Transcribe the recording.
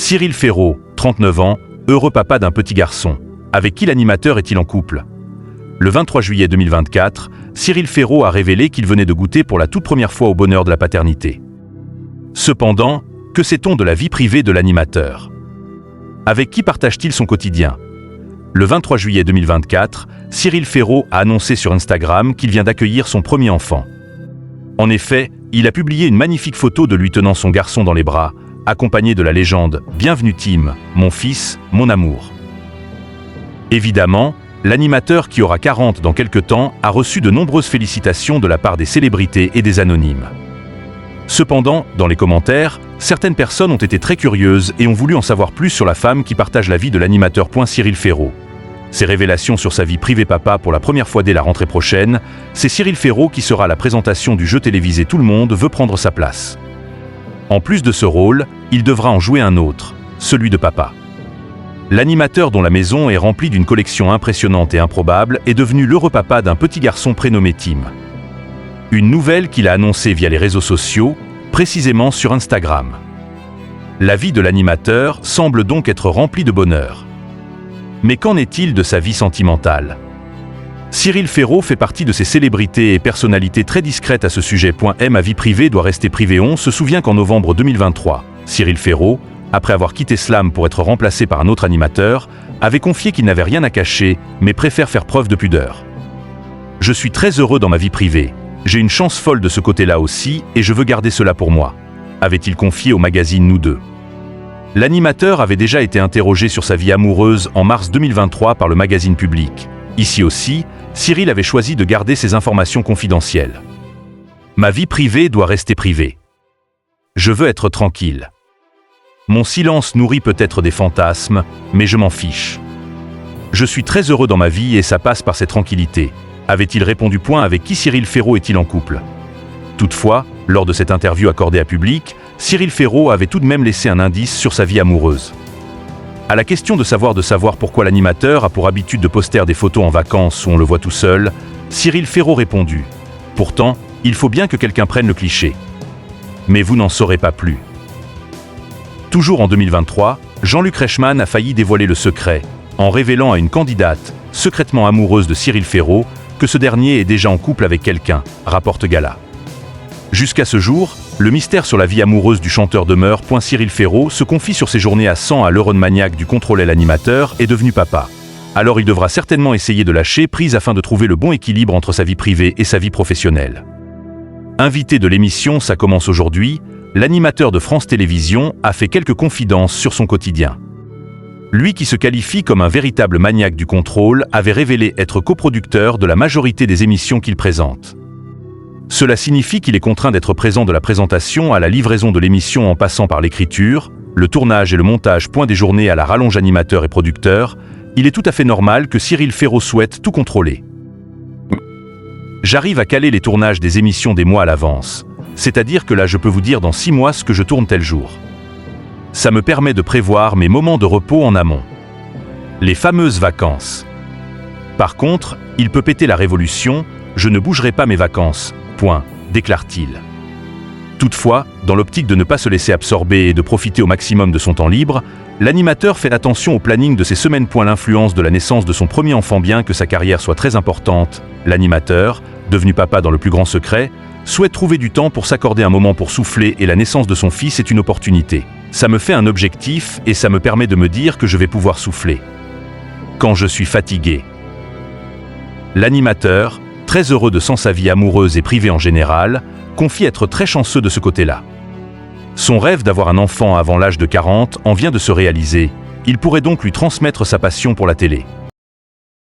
Cyril Ferraud, 39 ans, heureux papa d'un petit garçon. Avec qui l'animateur est-il en couple? Le 23 juillet 2024, Cyril Ferraud a révélé qu'il venait de goûter pour la toute première fois au bonheur de la paternité. Cependant, que sait-on de la vie privée de l'animateur? Avec qui partage-t-il son quotidien? Le 23 juillet 2024, Cyril Ferraud a annoncé sur Instagram qu'il vient d'accueillir son premier enfant. En effet, il a publié une magnifique photo de lui tenant son garçon dans les bras, accompagné de la légende « Bienvenue Tim, mon fils, mon amour ». Évidemment, l'animateur qui aura 40 dans quelques temps a reçu de nombreuses félicitations de la part des célébrités et des anonymes. Cependant, dans les commentaires, certaines personnes ont été très curieuses et ont voulu en savoir plus sur la femme qui partage la vie de l'animateur. Cyril Ferraud. Ces révélations sur sa vie privée papa pour la première fois dès la rentrée prochaine, c'est Cyril Ferraud qui sera à la présentation du jeu télévisé Tout le monde veut prendre sa place. En plus de ce rôle, il devra en jouer un autre, celui de papa. L'animateur dont la maison est remplie d'une collection impressionnante et improbable est devenu l'heureux papa d'un petit garçon prénommé Tim. Une nouvelle qu'il a annoncée via les réseaux sociaux, précisément sur Instagram. La vie de l'animateur semble donc être remplie de bonheur. Mais qu'en est-il de sa vie sentimentale? Cyril Ferraud fait partie de ces célébrités et personnalités très discrètes à ce sujet. Ma vie privée doit rester privée. On se souvient qu'en novembre 2023, Cyril Ferraud, après avoir quitté Slam pour être remplacé par un autre animateur, avait confié qu'il n'avait rien à cacher, mais préfère faire preuve de pudeur. « Je suis très heureux dans ma vie privée. J'ai une chance folle de ce côté-là aussi, et je veux garder cela pour moi », avait-il confié au magazine Nous Deux. L'animateur avait déjà été interrogé sur sa vie amoureuse en mars 2023 par le magazine Public. Ici aussi, Cyril avait choisi de garder ses informations confidentielles. « Ma vie privée doit rester privée. Je veux être tranquille. Mon silence nourrit peut-être des fantasmes, mais je m'en fiche. Je suis très heureux dans ma vie et ça passe par cette tranquillité », avait-il répondu. Avec qui Cyril Ferraud est-il en couple? Toutefois, lors de cette interview accordée à Public, Cyril Ferraud avait tout de même laissé un indice sur sa vie amoureuse. À la question de savoir pourquoi l'animateur a pour habitude de poster des photos en vacances où on le voit tout seul, Cyril Ferraud répondit « Pourtant, il faut bien que quelqu'un prenne le cliché. Mais vous n'en saurez pas plus. » Toujours en 2023, Jean-Luc Reichmann a failli dévoiler le secret, en révélant à une candidate, secrètement amoureuse de Cyril Ferraud, que ce dernier est déjà en couple avec quelqu'un, rapporte Gala. Jusqu'à ce jour, le mystère sur la vie amoureuse du chanteur demeure. Cyril Ferraud se confie sur ses journées à 100 à l'heure maniaque du contrôlait l'animateur est devenu papa. Alors il devra certainement essayer de lâcher prise afin de trouver le bon équilibre entre sa vie privée et sa vie professionnelle. Invité de l'émission Ça commence aujourd'hui, l'animateur de France Télévisions a fait quelques confidences sur son quotidien. Lui qui se qualifie comme un véritable maniaque du contrôle avait révélé être coproducteur de la majorité des émissions qu'il présente. Cela signifie qu'il est contraint d'être présent de la présentation à la livraison de l'émission en passant par l'écriture, le tournage et le montage. Des journées à la rallonge animateur et producteur, il est tout à fait normal que Cyril Ferraud souhaite tout contrôler. J'arrive à caler les tournages des émissions des mois à l'avance, c'est-à-dire que là je peux vous dire dans 6 mois ce que je tourne tel jour. Ça me permet de prévoir mes moments de repos en amont. Les fameuses vacances. Par contre, il peut péter la révolution, je ne bougerai pas mes vacances. Déclare-t-il. Toutefois, dans l'optique de ne pas se laisser absorber et de profiter au maximum de son temps libre, l'animateur fait attention au planning de ses semaines. L'influence de la naissance de son premier enfant. Bien que sa carrière soit très importante, l'animateur, devenu papa dans le plus grand secret, souhaite trouver du temps pour s'accorder un moment pour souffler et la naissance de son fils est une opportunité. Ça me fait un objectif et ça me permet de me dire que je vais pouvoir souffler. Quand je suis fatigué. L'animateur, très heureux de sa vie amoureuse et privée en général, confie être très chanceux de ce côté-là. Son rêve d'avoir un enfant avant l'âge de 40 en vient de se réaliser, il pourrait donc lui transmettre sa passion pour la télé.